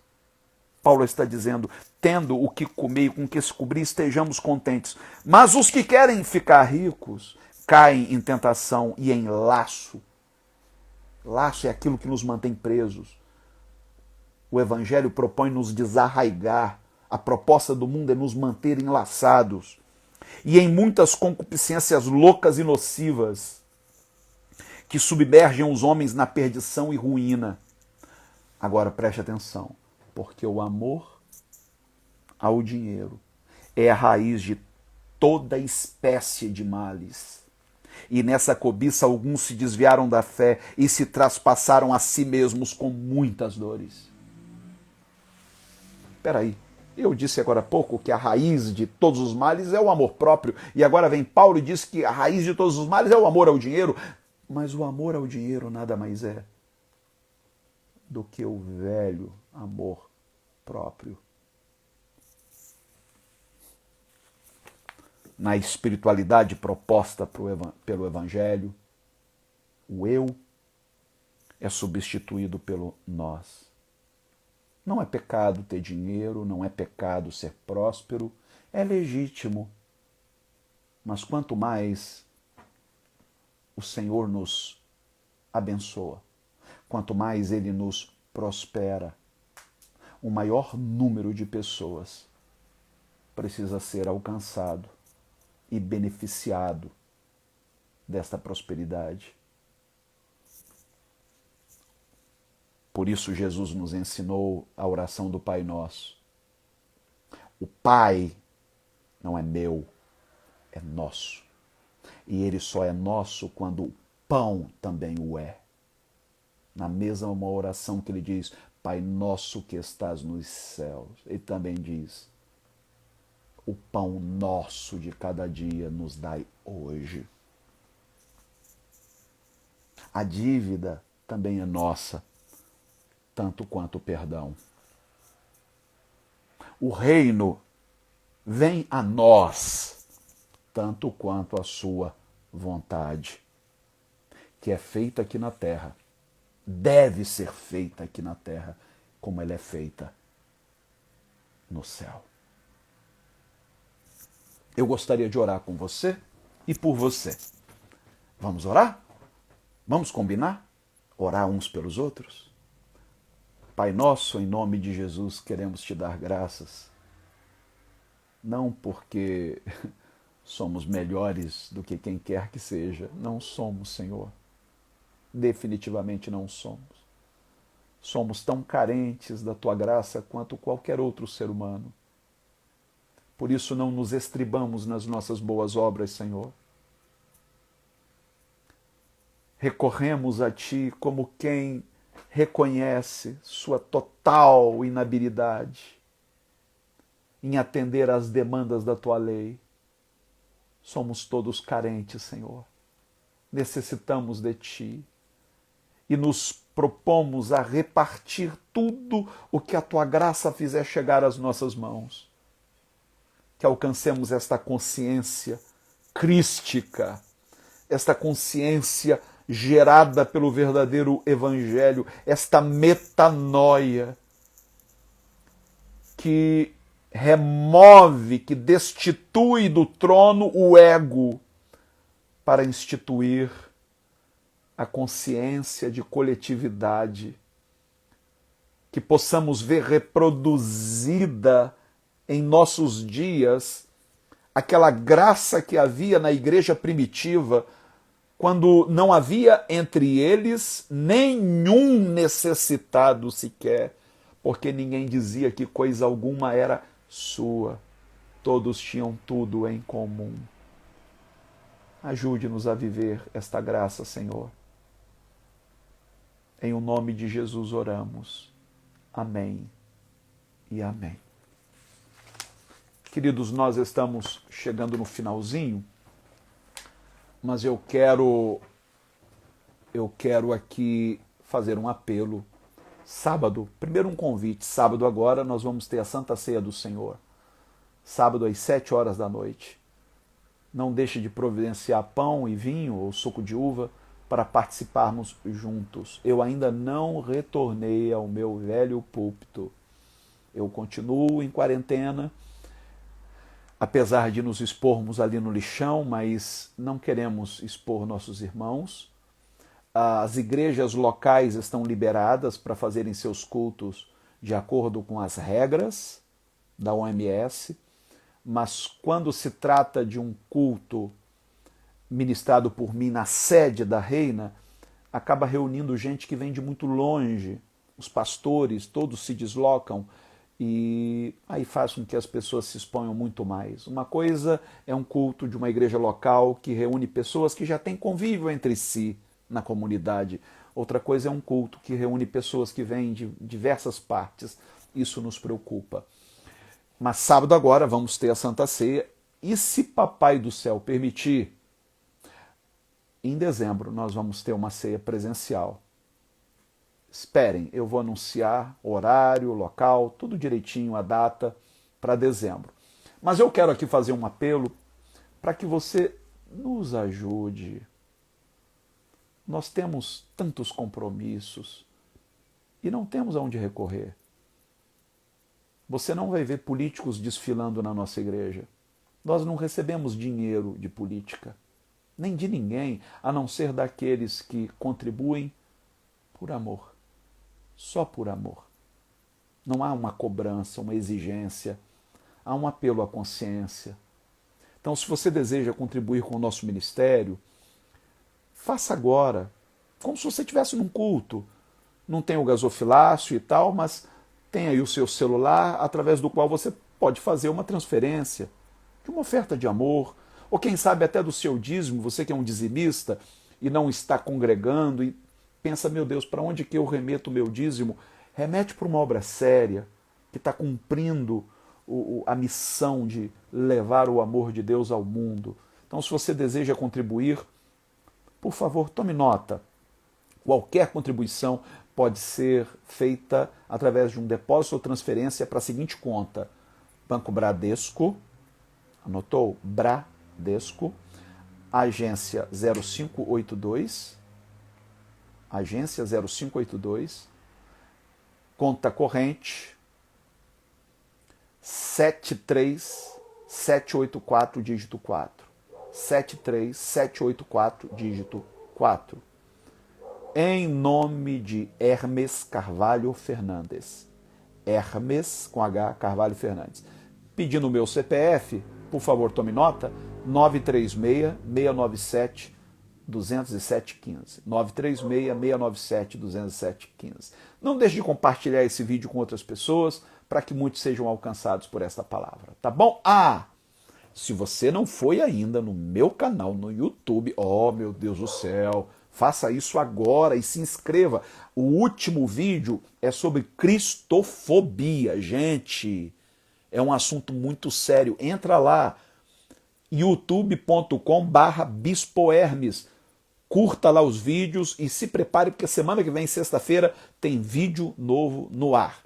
Paulo está dizendo, tendo o que comer e com o que se cobrir, estejamos contentes. Mas os que querem ficar ricos caem em tentação e em laço. Laço é aquilo que nos mantém presos. O Evangelho propõe nos desarraigar. A proposta do mundo é nos manter enlaçados. E em muitas concupiscências loucas e nocivas que submergem os homens na perdição e ruína. Agora preste atenção, porque o amor ao dinheiro é a raiz de toda espécie de males. E nessa cobiça alguns se desviaram da fé e se traspassaram a si mesmos com muitas dores. Espera aí. Eu disse agora há pouco que a raiz de todos os males é o amor próprio. E agora vem Paulo e diz que a raiz de todos os males é o amor ao dinheiro. Mas o amor ao dinheiro nada mais é do que o velho amor próprio. Na espiritualidade proposta pelo Evangelho, o eu é substituído pelo nós. Não é pecado ter dinheiro, não é pecado ser próspero, é legítimo. Mas quanto mais o Senhor nos abençoa, quanto mais Ele nos prospera, o maior número de pessoas precisa ser alcançado e beneficiado desta prosperidade. Por isso Jesus nos ensinou a oração do Pai Nosso. O Pai não é meu, é nosso. E ele só é nosso quando o pão também o é. Na mesma uma oração que ele diz, Pai Nosso que estás nos céus. Ele também diz, o pão nosso de cada dia nos dai hoje. A dívida também é nossa, tanto quanto o perdão. O reino vem a nós, tanto quanto a sua vontade, que é feita aqui na terra, deve ser feita aqui na terra, como ela é feita no céu. Eu gostaria de orar com você e por você. Vamos orar? Vamos combinar? Orar uns pelos outros? Pai nosso, em nome de Jesus, queremos te dar graças. Não porque somos melhores do que quem quer que seja. Não somos, Senhor. Definitivamente não somos. Somos tão carentes da tua graça quanto qualquer outro ser humano. Por isso não nos estribamos nas nossas boas obras, Senhor. Recorremos a ti como quem reconhece sua total inabilidade em atender às demandas da tua lei. Somos todos carentes, Senhor. Necessitamos de ti e nos propomos a repartir tudo o que a tua graça fizer chegar às nossas mãos. Que alcancemos esta consciência crística, esta consciência gerada pelo verdadeiro Evangelho, esta metanoia que remove, que destitui do trono o ego para instituir a consciência de coletividade, que possamos ver reproduzida em nossos dias aquela graça que havia na igreja primitiva, quando não havia entre eles nenhum necessitado sequer, porque ninguém dizia que coisa alguma era sua. Todos tinham tudo em comum. Ajude-nos a viver esta graça, Senhor. Em o nome de Jesus oramos. Amém e amém. Queridos, nós estamos chegando no finalzinho, mas eu quero aqui fazer um apelo. Sábado, primeiro um convite. Sábado agora nós vamos ter a Santa Ceia do Senhor. Sábado às 7 horas da noite. Não deixe de providenciar pão e vinho ou suco de uva para participarmos juntos. Eu ainda não retornei ao meu velho púlpito. Eu continuo em quarentena, apesar de nos expormos ali no lixão, mas não queremos expor nossos irmãos. As igrejas locais estão liberadas para fazerem seus cultos de acordo com as regras da OMS, mas quando se trata de um culto ministrado por mim na sede da Reina, acaba reunindo gente que vem de muito longe, os pastores, todos se deslocam, e aí faz com que as pessoas se exponham muito mais. Uma coisa é um culto de uma igreja local que reúne pessoas que já têm convívio entre si na comunidade. Outra coisa é um culto que reúne pessoas que vêm de diversas partes. Isso nos preocupa. Mas sábado agora vamos ter a Santa Ceia, e se Papai do Céu permitir, em dezembro nós vamos ter uma ceia presencial. Esperem, eu vou anunciar horário, local, tudo direitinho, a data para dezembro. Mas eu quero aqui fazer um apelo para que você nos ajude. Nós temos tantos compromissos e não temos aonde recorrer. Você não vai ver políticos desfilando na nossa igreja. Nós não recebemos dinheiro de política, nem de ninguém, a não ser daqueles que contribuem por amor. Só por amor. Não há uma cobrança, uma exigência, há um apelo à consciência. Então, se você deseja contribuir com o nosso ministério, faça agora, como se você estivesse num culto. Não tem o gasofilácio e tal, mas tem aí o seu celular, através do qual você pode fazer uma transferência de uma oferta de amor, ou quem sabe até do seu dízimo, você que é um dizimista e não está congregando e pensa, meu Deus, para onde que eu remeto o meu dízimo? Remete para uma obra séria, que está cumprindo a missão de levar o amor de Deus ao mundo. Então, se você deseja contribuir, por favor, tome nota. Qualquer contribuição pode ser feita através de um depósito ou transferência para a seguinte conta: Banco Bradesco, anotou? Bradesco, agência 0582, agência 0582, conta corrente 73784, dígito 4. 73784, dígito 4. Em nome de Hermes Carvalho Fernandes. Hermes, com H, Carvalho Fernandes. Pedindo o meu CPF, por favor, tome nota, 936-697-20715. 936-697-20715. Não deixe de compartilhar esse vídeo com outras pessoas, para que muitos sejam alcançados por esta palavra, tá bom? Se você não foi ainda no meu canal no YouTube, oh meu Deus do céu, faça isso agora e se inscreva. O último vídeo é sobre cristofobia. Gente, é um assunto muito sério. Entra lá, youtube.com/Bispo Hermes. Curta lá os vídeos e se prepare, porque semana que vem, sexta-feira, tem vídeo novo no ar.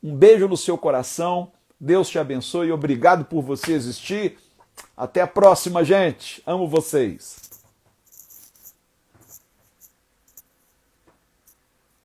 Um beijo no seu coração. Deus te abençoe e obrigado por você existir. Até a próxima, gente. Amo vocês.